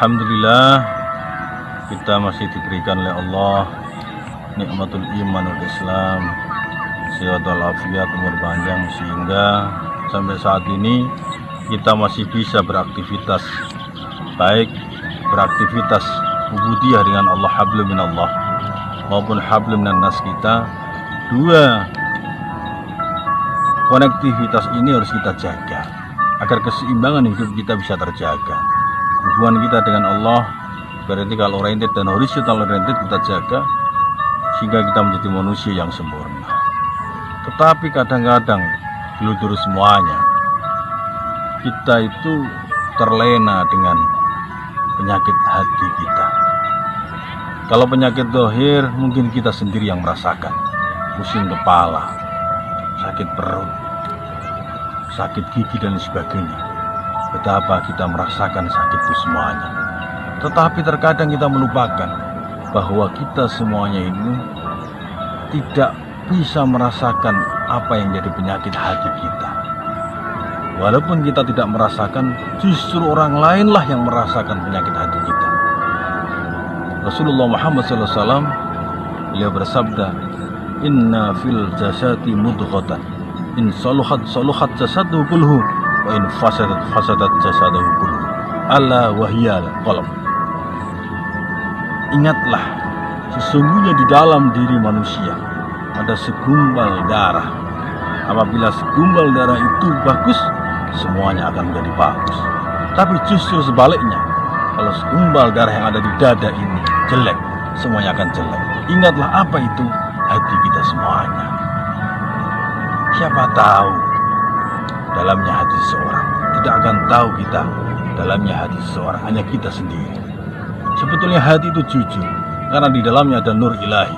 Alhamdulillah, kita masih diberikan oleh Allah nikmatul iman wal Islam, sehat walafiat, umur panjang, sehingga sampai saat ini kita masih bisa beraktivitas, baik beraktivitas ubudiyah dengan Allah, hablum minallah, maupun hablum minan nas. Kita dua konektivitas ini harus kita jaga agar keseimbangan hidup kita bisa terjaga. Hubungan kita dengan Allah, vertical oriented dan horizontal oriented, kita jaga sehingga kita menjadi manusia yang sempurna. Tetapi kadang-kadang seluruh semuanya kita itu terlena dengan penyakit hati kita. Kalau penyakit dohir, mungkin kita sendiri yang merasakan pusing kepala, sakit perut, sakit gigi dan sebagainya. Betapa kita merasakan sakit itu semuanya. Tetapi terkadang kita melupakan bahwa kita semuanya ini tidak bisa merasakan apa yang jadi penyakit hati kita. Walaupun kita tidak merasakan, justru orang lainlah yang merasakan penyakit hati kita. Rasulullah Muhammad SAW, beliau bersabda, "Inna fil jasadi mudghatan, in saluhat saluhat jasadu kulluhu, wa in fasadat fasadat jasadahu kulluhu, ala wahyal qalb." Ingatlah, sesungguhnya di dalam diri manusia ada segumpal darah. Apabila segumpal darah itu bagus, semuanya akan menjadi bagus. Tapi justru sebaliknya, kalau segumpal darah yang ada di dada ini jelek, semuanya akan jelek. Ingatlah apa itu hati kita semuanya. Siapa tahu dalamnya hati seseorang, tidak akan tahu kita dalamnya hati seseorang, hanya kita sendiri. Sebetulnya hati itu jujur, karena di dalamnya ada nur ilahi.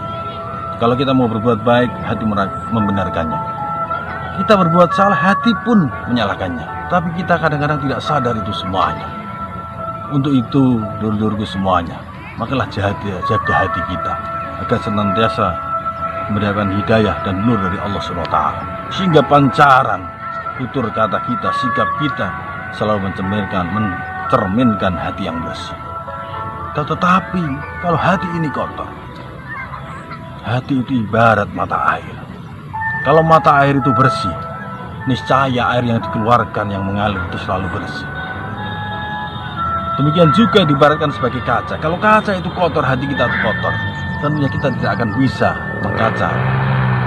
Kalau kita mau berbuat baik, hati membenarkannya. Kita berbuat salah, hati pun menyalahkannya. Tapi kita kadang-kadang tidak sadar itu semuanya. Untuk itu, dulur-dulurku semuanya, makalah jaga hati kita agar senantiasa mendapatkan hidayah dan nur dari Allah SWT, sehingga pancaran tutur kata kita, sikap kita selalu mencerminkan hati yang bersih. Tetapi kalau hati ini kotor, hati itu ibarat mata air. Kalau mata air itu bersih, niscaya air yang dikeluarkan, yang mengalir itu selalu bersih. Demikian juga diibaratkan sebagai kaca. Kalau kaca itu kotor, hati kita itu kotor, tentunya kita tidak akan bisa mengkaca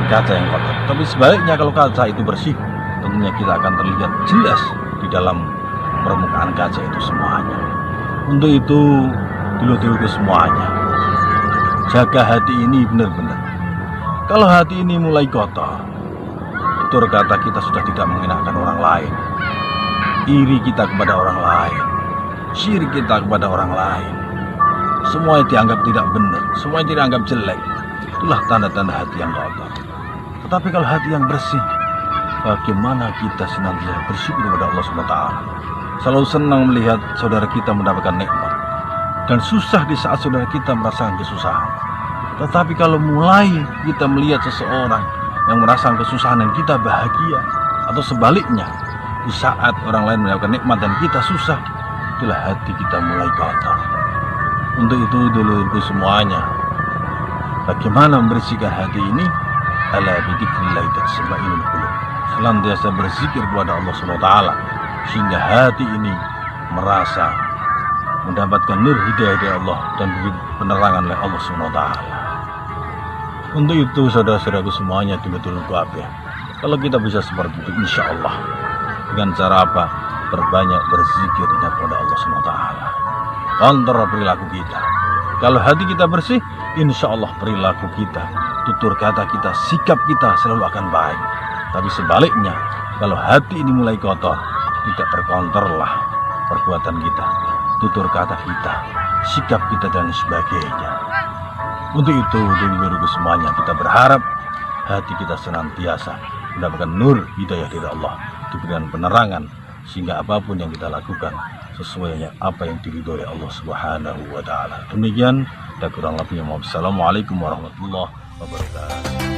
di kaca yang kotor. Tapi sebaliknya, kalau kaca itu bersih, tentunya kita akan terlihat jelas di dalam permukaan kaca itu semuanya. Untuk itu, dulu-dulu semuanya, jaga hati ini benar-benar. Kalau hati ini mulai kotor, tutur kata kita sudah tidak mengenakan orang lain, iri kita kepada orang lain, syirik kita kepada orang lain, semuanya dianggap tidak benar, semuanya dianggap jelek. Itulah tanda-tanda hati yang kotor. Tetapi kalau hati yang bersih, bagaimana kita senantiasa bersyukur kepada Allah SWT, selalu senang melihat saudara kita mendapatkan nikmat, dan susah di saat saudara kita merasakan kesusahan. Tetapi kalau mulai kita melihat seseorang yang merasakan kesusahan dan kita bahagia, atau sebaliknya, di saat orang lain mendapatkan nikmat dan kita susah, itulah hati kita mulai kotor. Untuk itu dulu semuanya, bagaimana membersihkan hati ini? Ala bidzikrillah tatma'innul qulub. Senantiasa berzikir kepada Allah SWT, sehingga hati ini merasa mendapatkan nur hidayah dari Allah dan penerangan oleh Allah SWT. Untuk itu saudara-saudaraku semuanya, dulur-dulurku apa ya, kalau kita bisa seperti itu, insya Allah, dengan cara apa? Berbanyak berzikir kepada Allah SWT. Kontrol perilaku kita. Kalau hati kita bersih, insya Allah perilaku kita, tutur kata kita, sikap kita selalu akan baik. Tapi sebaliknya, kalau hati ini mulai kotor, tidak terkontrollah perbuatan kita, tutur kata kita, sikap kita dan sebagainya. Untuk itu, dulur-dulurku semuanya, kita berharap hati kita senantiasa mendapatkan nur hidayah dari Allah, diberikan penerangan, sehingga apapun yang kita lakukan sesuai apa yang diridhoi Allah Subhanahu wa Ta'ala. Demikian, dan kurang lebihnya, wassalamualaikum warahmatullahi wabarakatuh.